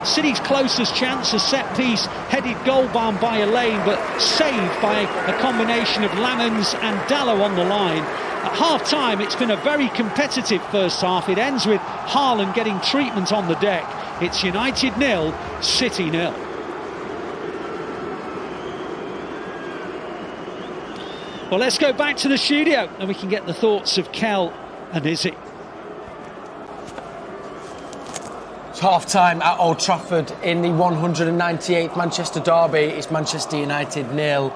City's closest chance, a set-piece headed goal-bound by Elaine, but saved by a combination of Lamans and Dallow on the line. At half-time, it's been a very competitive first half. It ends with Haaland getting treatment on the deck. It's United 0, City 0. Well, let's go back to the studio and we can get the thoughts of Kel and Izzy. It's half-time at Old Trafford in the 198th Manchester derby. It's Manchester United 0,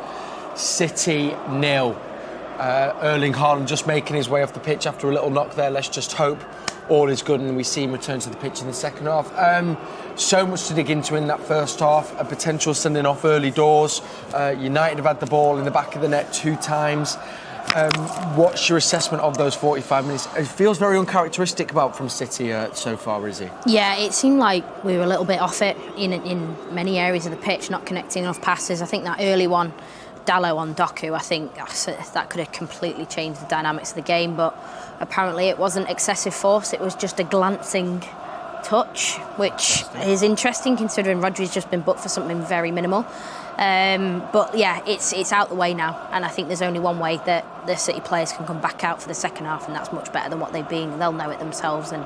City 0. Erling Haaland just making his way off the pitch after a little knock there. Let's just hope all is good and we see him return to the pitch in the second half. So much to dig into in that first half. A potential sending off early doors. United have had the ball in the back of the net 2 times. What's your assessment of those 45 minutes? It feels very uncharacteristic from City so far, Izzy. Yeah, it seemed like we were a little bit off it in many areas of the pitch, not connecting enough passes. I think that early one, Dallow on Doku, I think that could have completely changed the dynamics of the game, but apparently it wasn't excessive force, it was just a glancing touch, which is interesting considering Rodri's just been booked for something very minimal. But yeah, it's out the way now, and I think there's only one way that the City players can come back out for the second half, and that's much better than what they've been. They'll know it themselves, and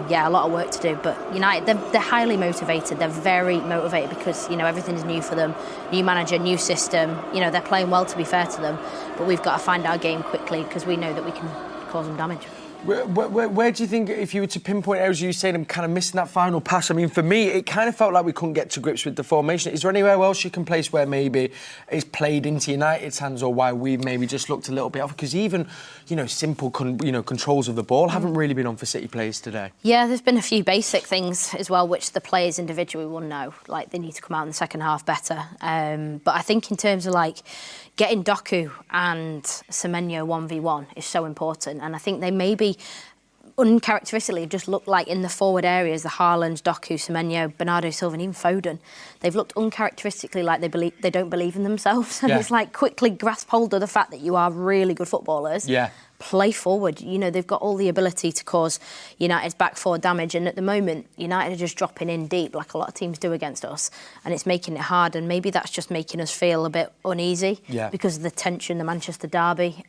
yeah, a lot of work to do. But United, they're highly motivated. They're very motivated because everything is new for them, new manager, new system. They're playing well, to be fair to them, but we've got to find our game quickly because we know that we can cause them damage. Where do you think, if you were to pinpoint areas you saying I'm kind of missing that final pass? I mean, for me, it kind of felt like we couldn't get to grips with the formation. Is there anywhere else you can place where maybe it's played into United's hands, or why we've maybe just looked a little bit off? Because even, simple, controls of the ball haven't really been on for City players today. Yeah, there's been a few basic things as well, which the players individually will know. Like, they need to come out in the second half better. But I think in terms of, getting Doku and Semenyo 1v1 is so important. And I think they maybe uncharacteristically just looked like in the forward areas, the Haaland, Doku, Semenyo, Bernardo Silva and even Foden, they've looked uncharacteristically like they don't believe in themselves. And it's like, quickly grasp hold of the fact that you are really good footballers. Yeah. Play forward. They've got all the ability to cause United's back four damage, and at the moment United are just dropping in deep like a lot of teams do against us, and it's making it hard, and maybe that's just making us feel a bit uneasy because of the tension, the Manchester derby.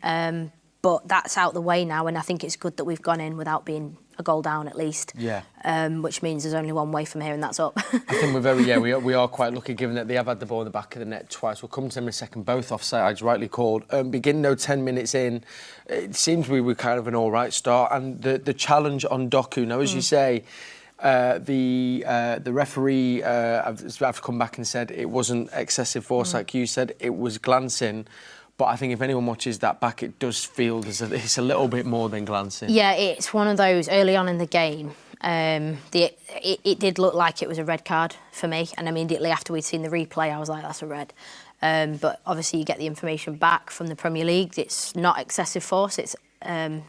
But that's out the way now, and I think it's good that we've gone in without being a goal down at least. Yeah. Which means there's only one way from here, and that's up. I think we are quite lucky, given that they have had the ball in the back of the net twice. We'll come to them in a second. Both offsides, rightly called. Begin 10 minutes in, it seems we were kind of an all right start, and the challenge on Doku. Now, as you say, the referee have come back and said it wasn't excessive force, like you said. It was glancing. But I think if anyone watches that back, it does feel it's a little bit more than glancing. Yeah, it's one of those early on in the game. It did look like it was a red card for me, and immediately after we'd seen the replay, I was like, that's a red. But obviously you get the information back from the Premier League. It's not excessive force, it's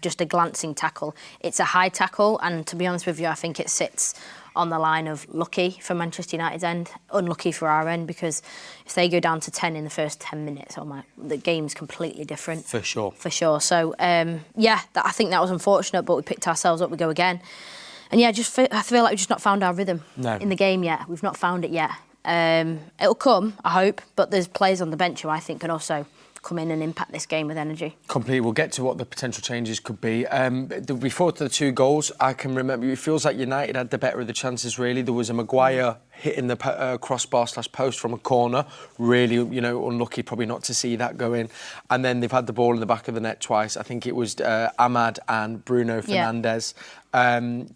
just a glancing tackle. It's a high tackle, and to be honest with you, I think it sits on the line of lucky for Manchester United's end, unlucky for our end, because if they go down to 10 in the first 10 minutes, the game's completely different. For sure. So, I think that was unfortunate, but we picked ourselves up, we go again. And I feel like we've just not found our rhythm in the game yet. We've not found it yet. It'll come, I hope, but there's players on the bench who I think can also come in and impact this game with energy. Completely. We'll get to what the potential changes could be. Before the 2 goals, I can remember, it feels like United had the better of the chances, really. There was a Maguire hitting the crossbar/post from a corner. Really, unlucky probably not to see that go in. And then they've had the ball in the back of the net twice. I think it was Ahmad and Bruno Fernandes.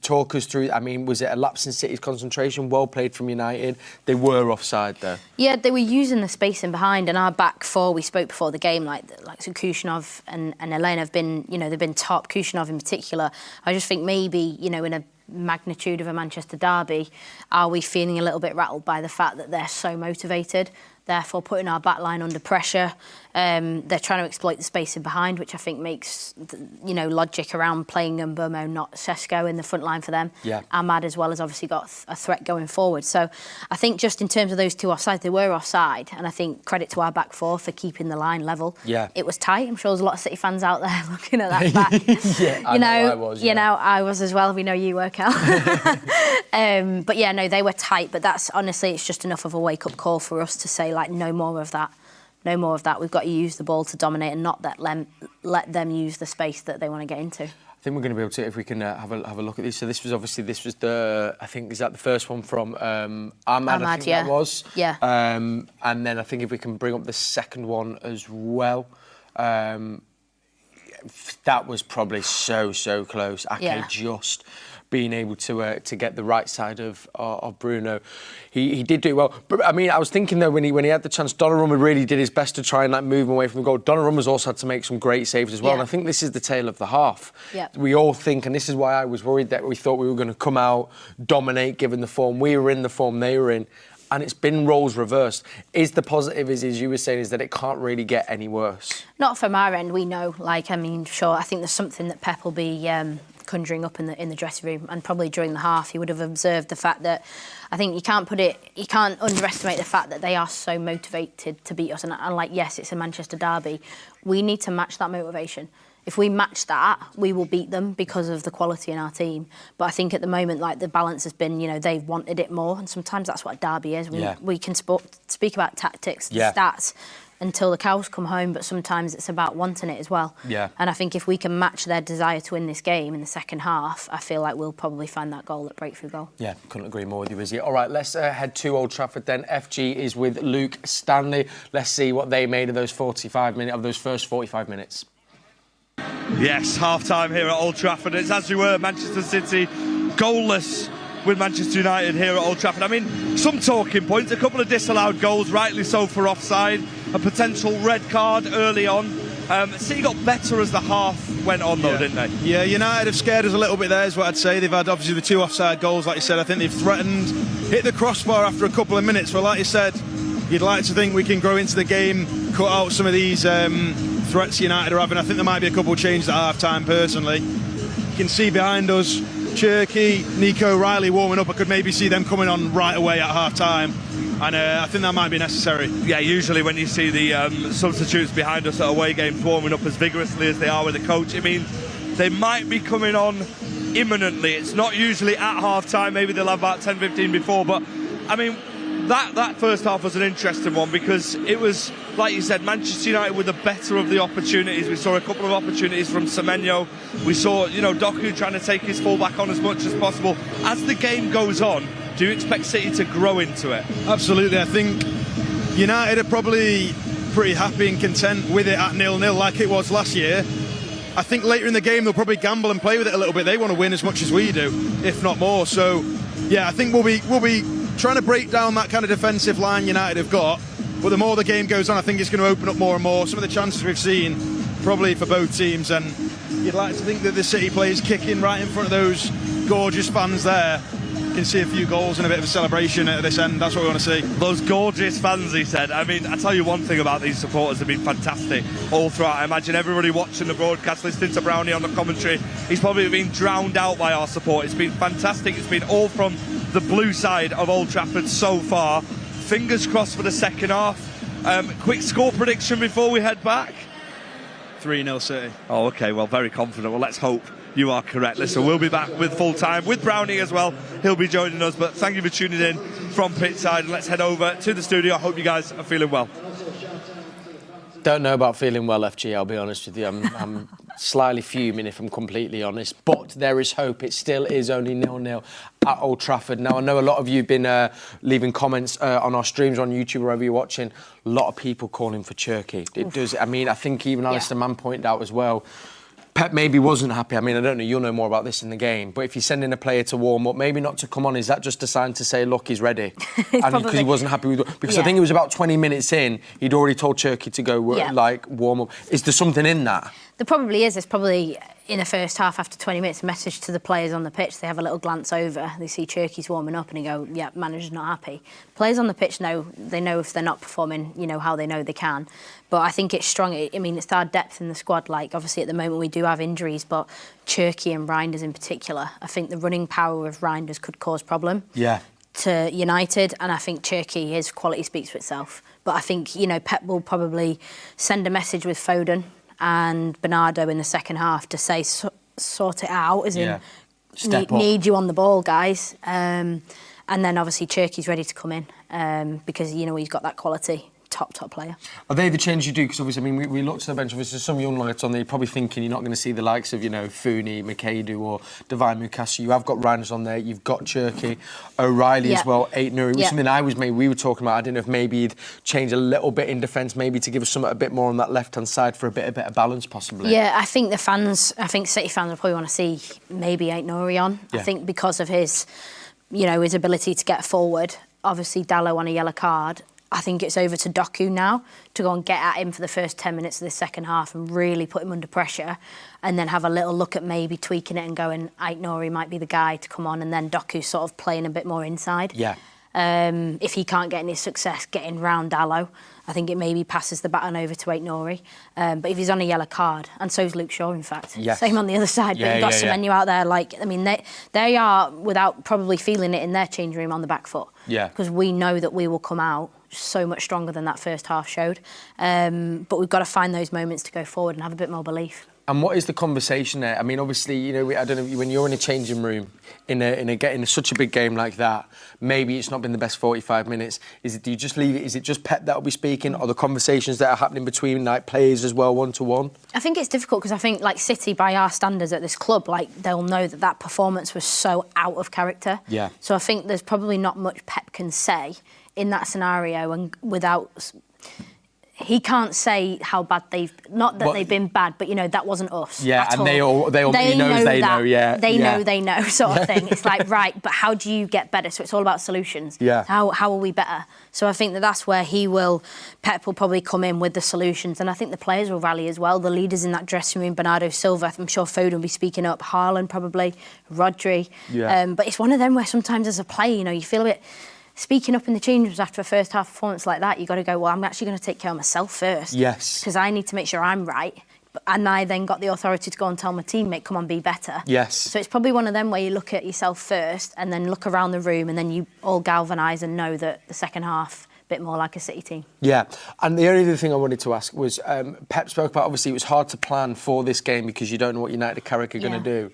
Talk us through, was it a lapse in City's concentration? Well played from United. They were offside there. Yeah, they were using the space in behind, and our back four, we spoke before the game, like Kushner and Elaine have been, they've been top, Kushner in particular. I just think maybe, in a magnitude of a Manchester derby, are we feeling a little bit rattled by the fact that they're so motivated? therefore putting our back line under pressure. They're trying to exploit the space in behind, which I think makes, logic around playing Mbomo, not Sesko, in the front line for them. Yeah. Ahmad as well has obviously got a threat going forward. So I think just in terms of those two offsides, they were offside, and I think credit to our back four for keeping the line level. Yeah. It was tight. I'm sure there's a lot of City fans out there looking at that back. Yeah, I was as well. We know you were, Cal. But yeah, no, they were tight. But that's honestly, it's just enough of a wake-up call for us to say, like, no more of that. No more of that. We've got to use the ball to dominate and not let them use the space that they want to get into. I think we're going to be able to, if we can have a look at this. So this was the, I think, is that the first one from Ahmad, I think that was? Yeah. And then I think if we can bring up the second one as well. That was probably so close. Ake just being able to get the right side of Bruno. He did do well. But I mean, I was thinking though, when he had the chance, Donnarumma really did his best to try and move him away from the goal. Donnarumma's also had to make some great saves as well. And I think this is the tale of the half. Yeah. We all think, and this is why I was worried, that we thought we were going to come out, dominate, given the form. We were in the form they were in. And it's been roles reversed. Is the positive, as you were saying, is that it can't really get any worse? Not from our end, we know. Sure, I think there's something that Pep will be conjuring up in the dressing room, and probably during the half he would have observed the fact that I think you can't underestimate the fact that they are so motivated to beat us. And yes, it's a Manchester derby. We need to match that motivation. If we match that, we will beat them because of the quality in our team. But I think at the moment, the balance has been, they've wanted it more, and sometimes that's what a derby is. We can speak about tactics, stats, until the cows come home, but sometimes it's about wanting it as well. Yeah. And I think if we can match their desire to win this game in the second half, I feel like we'll probably find that goal, that breakthrough goal. Yeah, couldn't agree more with you, Izzy. All right, let's head to Old Trafford then. FG is with Luke Stanley. Let's see what they made of those first 45 minutes. Yes, half-time here at Old Trafford. It's as we were, Manchester City goalless with Manchester United here at Old Trafford. I mean, some talking points, a couple of disallowed goals, rightly so, for offside, a potential red card early on. City got better as the half went on, though, didn't they? Yeah, United have scared us a little bit there, is what I'd say. They've had, obviously, the two offside goals, like you said. I think they've threatened, hit the crossbar after a couple of minutes. But like you said, you'd like to think we can grow into the game, cut out some of these threats United are having. I think there might be a couple of changes at half-time, personally. You can see behind us, Cherky, Nico, Riley warming up. I could maybe see them coming on right away at half-time. And I think that might be necessary. Yeah, usually when you see the substitutes behind us at away games warming up as vigorously as they are with the coach, I mean, they might be coming on imminently. It's not usually at half-time. Maybe they'll have about 10-15 before. But, I mean, that first half was an interesting one because it was, like you said, Manchester United were the better of the opportunities. We saw a couple of opportunities from Semenyo. We saw, Doku trying to take his fullback on as much as possible. As the game goes on, do you expect City to grow into it? Absolutely. I think United are probably pretty happy and content with it at 0-0 like it was last year. I think later in the game they'll probably gamble and play with it a little bit. They want to win as much as we do, if not more. So, yeah, I think we'll be trying to break down that kind of defensive line United have got, but the more the game goes on, I think it's going to open up more and more. Some of the chances we've seen, probably for both teams, and you'd like to think that the City players kicking right in front of those gorgeous fans there. You can see a few goals and a bit of a celebration at this end. That's what we want to see. Those gorgeous fans, he said. I mean, I tell you one thing about these supporters, they've been fantastic all throughout. I imagine everybody watching the broadcast, listening to Brownie on the commentary, he's probably been drowned out by our support. It's been fantastic. It's been all from the blue side of Old Trafford so far. Fingers crossed for the second half. Quick score prediction before we head back. 3-0 City. Oh, OK, well, very confident. Well, let's hope you are correct. Listen, we'll be back with full time with Brownie as well. He'll be joining us. But thank you for tuning in from pitchside. And let's head over to the studio. I hope you guys are feeling well. Don't know about feeling well, FG, I'll be honest with you. I'm slightly fuming, if I'm completely honest. But there is hope. It still is only 0-0 at Old Trafford. Now, I know a lot of you have been leaving comments on our streams on YouTube, wherever you're watching. A lot of people calling for Cherky. It does. I mean, I think even Alistair Mann pointed out as well, Pep maybe wasn't happy. I mean, I don't know, you'll know more about this in the game, but if you're sending a player to warm up, maybe not to come on, is that just a sign to say, look, he's ready? And because he wasn't happy with it. Because I think it was about 20 minutes in, he'd already told Cherky to go, warm up. Is there something in that? There probably is. It's probably, in the first half, after 20 minutes, a message to the players on the pitch. They have a little glance over. They see Cherki's warming up and they go, yeah, manager's not happy. Players on the pitch know if they're not performing, how they know they can. But I think it's strong. I mean, it's our depth in the squad. Like, obviously, at the moment, we do have injuries, but Cherki and Reinders in particular, I think the running power of Reinders could cause problem to United. And I think Cherki, his quality speaks for itself. But I think, Pep will probably send a message with Foden and Bernardo in the second half to say sort it out, as in need you on the ball, guys. And then obviously Cherki's ready to come in because he's got that quality. Top player. Are they the changes you do? Because obviously, I mean, we looked at the bench. Obviously, there's some young lads on there. You're probably thinking you're not going to see the likes of, Fooney, McAdoo or Divine Mukasey. You have got Reinders on there. You've got Cherki, O'Reilly as well, Ait-Nouri. Something we were talking about. I don't know if maybe you'd change a little bit in defence, maybe to give us something a bit more on that left-hand side for a bit of balance, possibly. Yeah, I think City fans will probably want to see maybe Ait-Nouri on. I think because of his, his ability to get forward. Obviously, Dalot on a yellow card. I think it's over to Doku now to go and get at him for the first 10 minutes of the second half and really put him under pressure, and then have a little look at maybe tweaking it and going, Ait-Nouri might be the guy to come on, and then Doku sort of playing a bit more inside. Yeah. If he can't get any success getting round Dalot, I think it maybe passes the baton over to Ait-Nouri. But if he's on a yellow card, and so's Luke Shaw, in fact, same on the other side, but you've got Semenyo out there. They are, without probably feeling it in their changing room, on the back foot. Yeah. Because we know that we will come out so much stronger than that first half showed. But we've got to find those moments to go forward and have a bit more belief. And what is the conversation there? I mean, obviously, I don't know, when you're in a changing room in such a big game like that, maybe it's not been the best 45 minutes. Do you just leave it? Is it just Pep that will be speaking, or the conversations that are happening between players as well, one-to-one? I think it's difficult because I think City, by our standards at this club, they'll know that performance was so out of character. Yeah. So I think there's probably not much Pep can say in that scenario, and without. He can't say how bad they've been bad, but that wasn't us. Yeah, and they all know they know sort of thing. It's like, right, but how do you get better? So it's all about solutions. Yeah. How are we better? So I think that's where Pep will probably come in with the solutions, and I think the players will rally as well. The leaders in that dressing room, Bernardo Silva, I'm sure Foden will be speaking up, Haaland probably, Rodri. Yeah. But it's one of them where sometimes as a player, you feel a bit. Speaking up in the change rooms after a first half performance like that, you've got to go, well, I'm actually going to take care of myself first. Yes. Because I need to make sure I'm right. And I then got the authority to go and tell my teammate, come on, be better. Yes. So it's probably one of them where you look at yourself first and then look around the room and then you all galvanise and know that the second half, a bit more like a City team. Yeah. And the only other thing I wanted to ask was, Pep spoke about, obviously, it was hard to plan for this game because you don't know what United Carrick are going to do.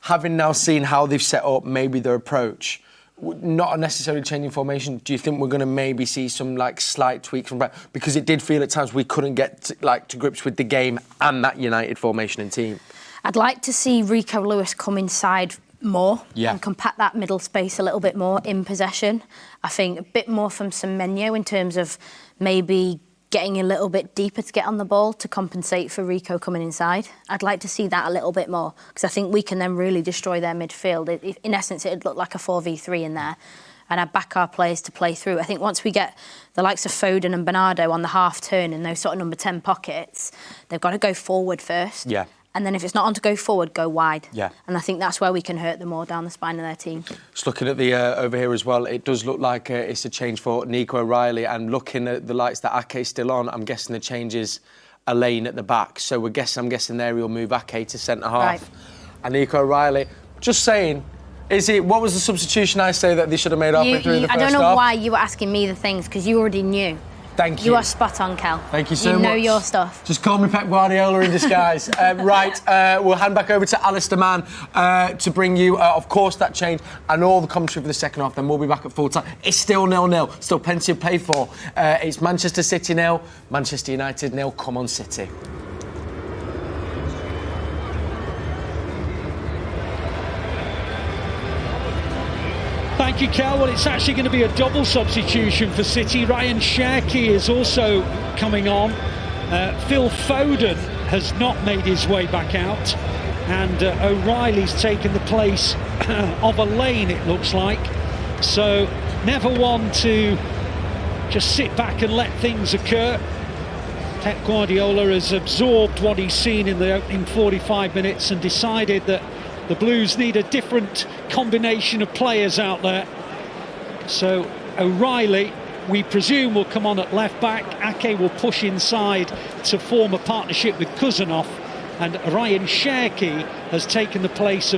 Having now seen how they've set up, maybe their approach, not necessarily changing formation, do you think we're going to maybe see some slight tweaks from Brett? Because it did feel at times we couldn't get to grips with the game and that United formation and team. I'd like to see Rico Lewis come inside more and compact that middle space a little bit more in possession. I think a bit more from Semenyo in terms of maybe getting a little bit deeper to get on the ball to compensate for Rico coming inside. I'd like to see that a little bit more because I think we can then really destroy their midfield. In essence, it'd look like a 4v3 in there. And I'd back our players to play through. I think once we get the likes of Foden and Bernardo on the half turn in those sort of number 10 pockets, they've got to go forward first. Yeah. And then if it's not on to go forward, go wide. Yeah. And I think that's where we can hurt them more down the spine of their team. Just looking at the over here as well, it does look like it's a change for Nico O'Reilly. And looking at the lights that Ake's still on, I'm guessing the change is a lane at the back. So I'm guessing there he'll move Ake to centre half. Right. And Nico O'Reilly, just saying, what was the substitution I say that they should have made halfway through the first half? I don't know why you were asking me the things, because you already knew. Thank you. You are spot on, Kel. Thank you so much. You know your stuff. Just call me Pep Guardiola in disguise. We'll hand back over to Alistair Mann to bring you, of course, that change and all the commentary for the second half. Then we'll be back at full time. It's still 0-0. Still plenty to play for. It's Manchester City 0, Manchester United 0. Come on, City. Thank you, Kel. Well, it's actually going to be a double substitution for City. Ryan Cherki is also coming on. Phil Foden has not made his way back out. And O'Reilly's taken the place of a lane, it looks like. So never one to just sit back and let things occur. Pep Guardiola has absorbed what he's seen in the opening 45 minutes and decided that the Blues need a different combination of players out there. So O'Reilly, we presume, will come on at left back. Ake will push inside to form a partnership with Kuzanov, and Ryan Cherki has taken the place of